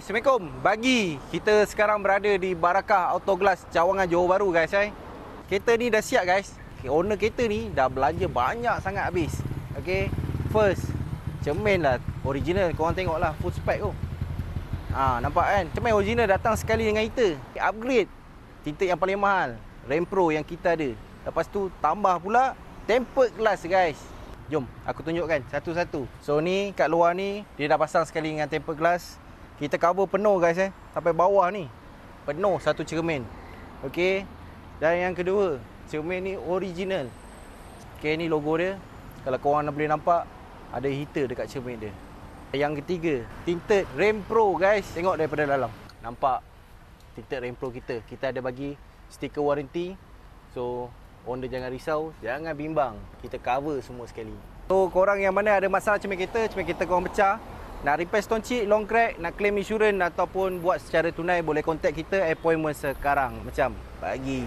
Assalamualaikum. Kita sekarang berada di Barakah Autoglass Cawangan Johor Bahru guys. Kereta ni dah siap guys. Owner kereta ni dah belanja banyak sangat habis. Okay. First, cermin lah original. Korang tengok lah full spec tu. Nampak kan? Cermin original datang sekali dengan kita. Upgrade tinted yang paling mahal, Ram Pro yang kita ada. Lepas tu tambah pula tempered glass guys. Jom aku tunjukkan satu-satu. So ni kat luar ni dia dah pasang sekali dengan tempered glass. Kita cover penuh guys sampai bawah ni. Penuh satu cermin. Okey. Dan yang kedua, cermin ni original. Okey, ni logo dia. Kalau korang boleh nampak ada heater dekat cermin dia. Yang ketiga, tinted Ram Pro guys. Tengok daripada dalam. Nampak tinted Ram Pro kita. Kita ada bagi stiker warranty. So owner jangan risau, jangan bimbang. Kita cover semua sekali. So korang yang mana ada masalah cermin kita korang pecah, nak repair stone chip, long crack, nak claim insurans ataupun buat secara tunai, boleh contact kita, appointment sekarang. Macam pagi.